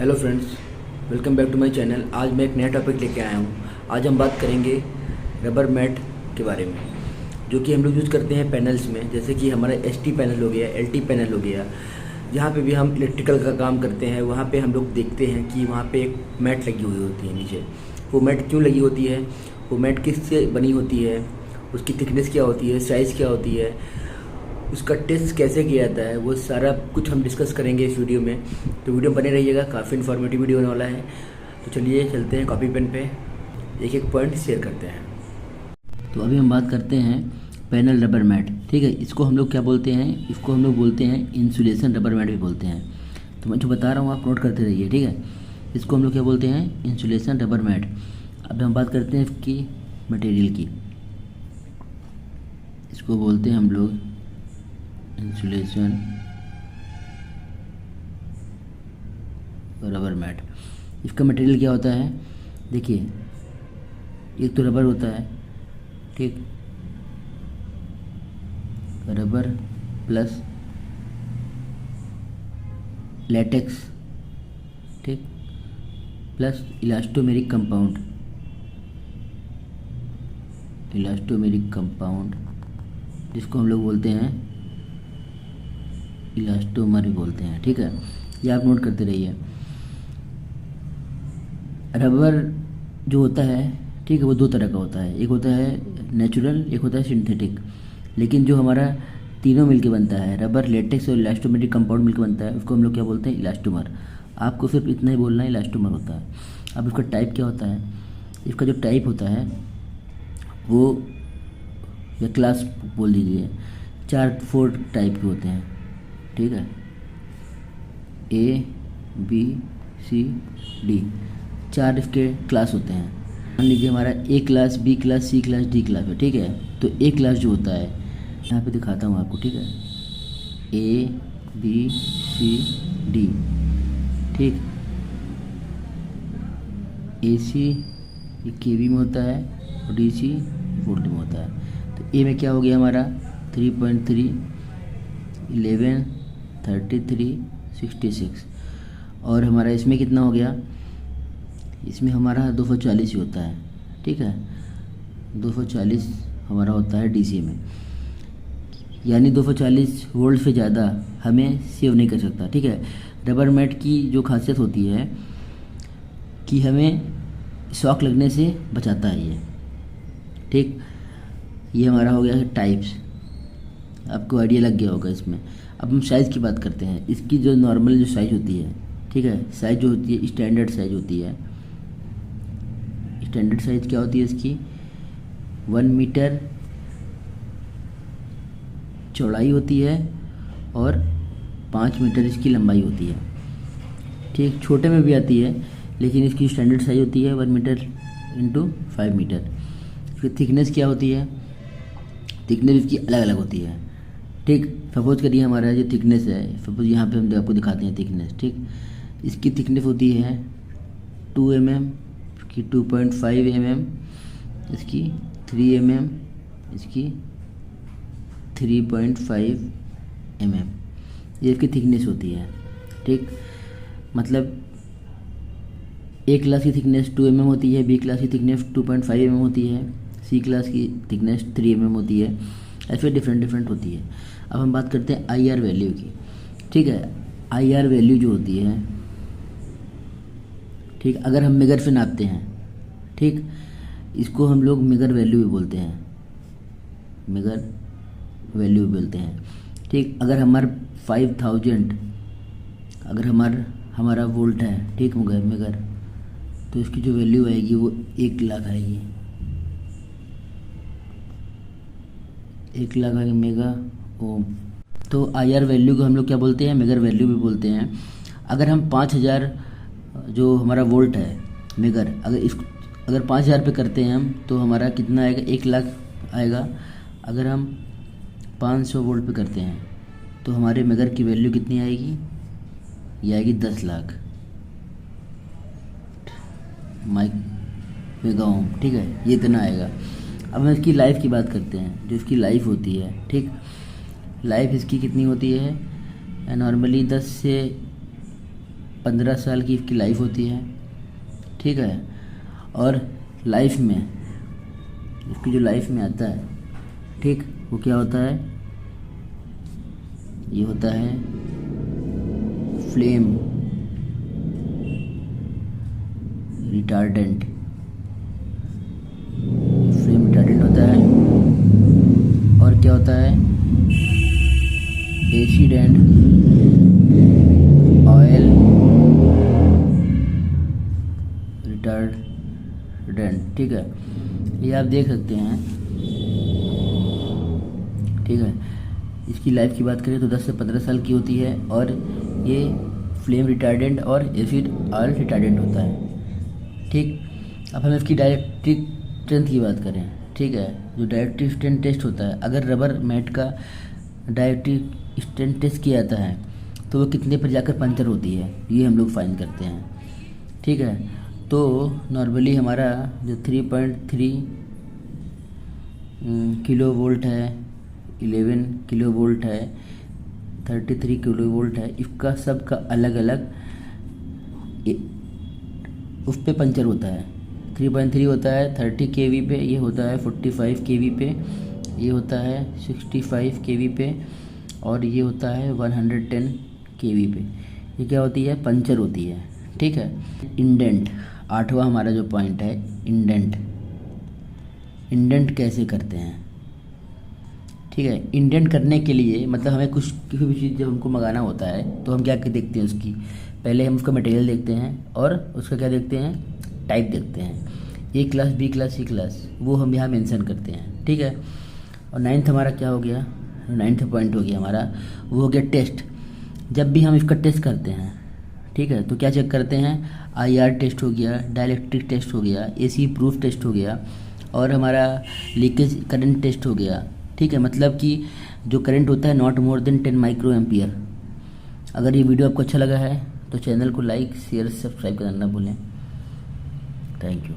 Hello friends, welcome back to my channel. आज मैं एक नया टॉपिक लेके आया हूँ। आज हम बात करेंगे रबर मैट के बारे में, जो कि हम लोग यूज़ करते हैं पैनल्स में, जैसे कि हमारा एसटी पैनल हो गया, एलटी पैनल हो गया। जहाँ पे भी हम इलेक्ट्रिकल का काम करते हैं वहाँ पे हम लोग देखते हैं कि वहाँ पे एक मैट लगी हुई होती है नीचे। वो मैट क्यों लगी होती है, वो मैट किससे बनी होती है, उसकी थिकनेस क्या होती है, साइज़ क्या होती है, उसका टेस्ट कैसे किया जाता है, वो सारा कुछ हम डिस्कस करेंगे इस वीडियो में। तो वीडियो बने रहिएगा, काफ़ी इन्फॉर्मेटिव वीडियो होने वाला है। तो चलिए चलते हैं कॉपी पेन पे, एक एक पॉइंट शेयर करते हैं। तो अभी हम बात करते हैं पैनल रबर मैट। ठीक है, इसको हम लोग क्या बोलते हैं, इसको हम लोग बोलते हैं इंसुलेशन रबर मैट भी बोलते हैं। तो मैं जो बता रहा हूँ आप नोट करते रहिए। ठीक है, इसको हम लोग क्या बोलते हैं, इंसुलेशन रबर मैट। अब हम बात करते हैं इसकी मटेरियल की। इसको बोलते हैं हम लोग इंसुलेशन रबर मैट। इसका मटेरियल क्या होता है, देखिए, एक तो रबर होता है, ठीक, रबर प्लस लेटेक्स, ठीक, plus elastomeric compound, elastomeric compound जिसको हम लोग बोलते हैं इलास्टोमर भी बोलते हैं। ठीक है, ये आप नोट करते रहिए। रबर जो होता है, ठीक है, वो दो तरह का होता है, एक होता है नेचुरल, एक होता है सिंथेटिक। लेकिन जो हमारा तीनों मिलके बनता है, रबर, लेटेक्स और इलास्टोमेरिक कंपाउंड मिलके बनता है, उसको हम लोग क्या बोलते हैं, इलास्टोमर। आपको सिर्फ इतना ही बोलना है, इलास्टोमर होता है। अब इसका टाइप क्या होता है, इसका जो टाइप होता है वो, या क्लास बोल दीजिए, 4 टाइप के होते हैं। ठीक है, ए बी सी डी, 4 इसके क्लास होते हैं। मान लीजिए हमारा ए क्लास, बी क्लास, सी क्लास, डी क्लास है। ठीक है, तो ए क्लास जो होता है, यहाँ पे दिखाता हूँ आपको। ठीक है, ए बी सी डी, ठीक, ए सी ये के वी में होता है और डी सी वोल्ट में होता है। तो ए में क्या हो गया हमारा 3.3, 11, 33, 66, और हमारा इसमें कितना हो गया, इसमें हमारा 240 ही होता है। ठीक है, 240 हमारा होता है डीसी में, यानी 240 वोल्ट से ज़्यादा हमें सेव नहीं कर सकता। ठीक है, रबर मैट की जो खासियत होती है कि हमें शॉक लगने से बचाता है ये। ठीक, ये हमारा हो गया है टाइप्स, आपको आइडिया लग गया होगा इसमें। अब हम साइज़ की बात करते हैं। इसकी जो नॉर्मल जो साइज़ होती है, ठीक है, साइज़ जो होती है स्टैंडर्ड साइज़ होती है। स्टैंडर्ड साइज़ क्या होती है इसकी, 1 मीटर चौड़ाई होती है और 5 मीटर इसकी लंबाई होती है। ठीक, छोटे में भी आती है, लेकिन इसकी स्टैंडर्ड साइज़ होती है 1 मीटर इंटू 5 मीटर। इसकी थिकनेस क्या होती है, थिकनेस इसकी अलग अलग होती है। ठीक, सपोज करिए हमारा जो थिकनेस है, सपोज यहाँ पे हम आपको दिखाते हैं थिकनेस। ठीक, इसकी थिकनेस होती है 2 mm, इसकी 2.5 mm, इसकी 3 mm, इसकी 3.5 mm, ये इसकी थिकनेस होती है। ठीक, मतलब ए क्लास की थिकनेस 2 mm होती है, बी क्लास की थिकनेस 2.5 mm होती है, सी क्लास की थिकनेस 3 mm होती है, ऐसे डिफरेंट होती है। अब हम बात करते हैं आई आर वैल्यू की। ठीक है, आई आर वैल्यू जो होती है, ठीक, अगर हम मेगर से नापते हैं, ठीक, इसको हम लोग मेगर वैल्यू भी बोलते हैं, मेगर वैल्यू भी बोलते हैं। ठीक, अगर हमारा 5000 अगर हमारा वोल्ट है, ठीक, मेगर, तो इसकी जो वैल्यू आएगी वो 1 लाख आएगी, 1 लाख आएगी मेगा ओम। तो आई आर वैल्यू को हम लोग क्या बोलते हैं, मेगर वैल्यू भी बोलते हैं। अगर हम 5000 जो हमारा वोल्ट है मेगर, अगर 5000 पे करते हैं हम, तो हमारा कितना आएगा, 1 लाख आएगा। अगर हम 500 वोल्ट पे करते हैं तो हमारे मेगर की वैल्यू कितनी आएगी, ये आएगी 10 लाख मेगा ओम। ठीक है, ये इतना आएगा। अब हम इसकी लाइफ की बात करते हैं, जो इसकी लाइफ होती है। ठीक, लाइफ इसकी कितनी होती है, नॉर्मली 10 से 15 साल की इसकी लाइफ होती है, ठीक है। और लाइफ में इसकी जो लाइफ में आता है, ठीक, वो क्या होता है, ये होता है फ्लेम रिटार्डेंट। फ्लेम रिटार्डेंट होता है। और क्या होता है, एसिड एंड ऑयल रिटार्डेंट, ठीक है। ये आप देख सकते हैं, ठीक है। इसकी लाइफ की बात करें तो 10 से 15 साल की होती है और ये फ्लेम रिटार्डेंट और एसिड ऑयल रिटार्डेंट होता है, ठीक। अब हम इसकी डाइलेक्ट्रिक स्ट्रेंथ की बात करें, ठीक है। जो डाइलेक्ट्रिक स्ट्रेंथ टेस्ट होता है, अगर रबर मैट का डाइलेक्ट्रिक स्ट्रेंथ टेस्ट किया जाता है तो वो कितने पर जाकर पंचर होती है, ये हम लोग फाइंड करते हैं, ठीक है। तो नॉर्मली हमारा जो 3.3 किलो वोल्ट है, 11 किलो वोल्ट है, 33 किलो वोल्ट है, इसका सबका अलग अलग उस पे पंचर होता है। 3.3 होता है 30 kV पे, ये होता है 45 kV पे, ये होता है 65 kV पे, और ये होता है 110 kV पे। ये क्या होती है, पंचर होती है, ठीक है। इंडेंट, 8वां हमारा जो पॉइंट है, इंडेंट। इंडेंट कैसे करते हैं, ठीक है। इंडेंट करने के लिए मतलब हमें कुछ किसी भी चीज़ जब हमको मंगाना होता है तो हम क्या देखते हैं, उसकी पहले हम उसका मटेरियल देखते हैं और उसका क्या देखते हैं, टाइप देखते हैं, A class, B class, C class, वो हम यहाँ मेंशन करते हैं, ठीक है। और 9th हमारा क्या हो गया, 9th पॉइंट हो गया हमारा, वो हो गया टेस्ट। जब भी हम इसका टेस्ट करते हैं, ठीक है, तो क्या चेक करते हैं, IR टेस्ट हो गया, डाइलेक्ट्रिक टेस्ट हो गया, AC प्रूफ टेस्ट हो गया, और हमारा लीकेज करंट टेस्ट हो गया, ठीक है। मतलब कि जो करंट होता है not more than 10 micro ampere. अगर ये वीडियो आपको अच्छा लगा है तो चैनल को लाइक, शेयर, सब्सक्राइब करना ना भूलें। Thank you.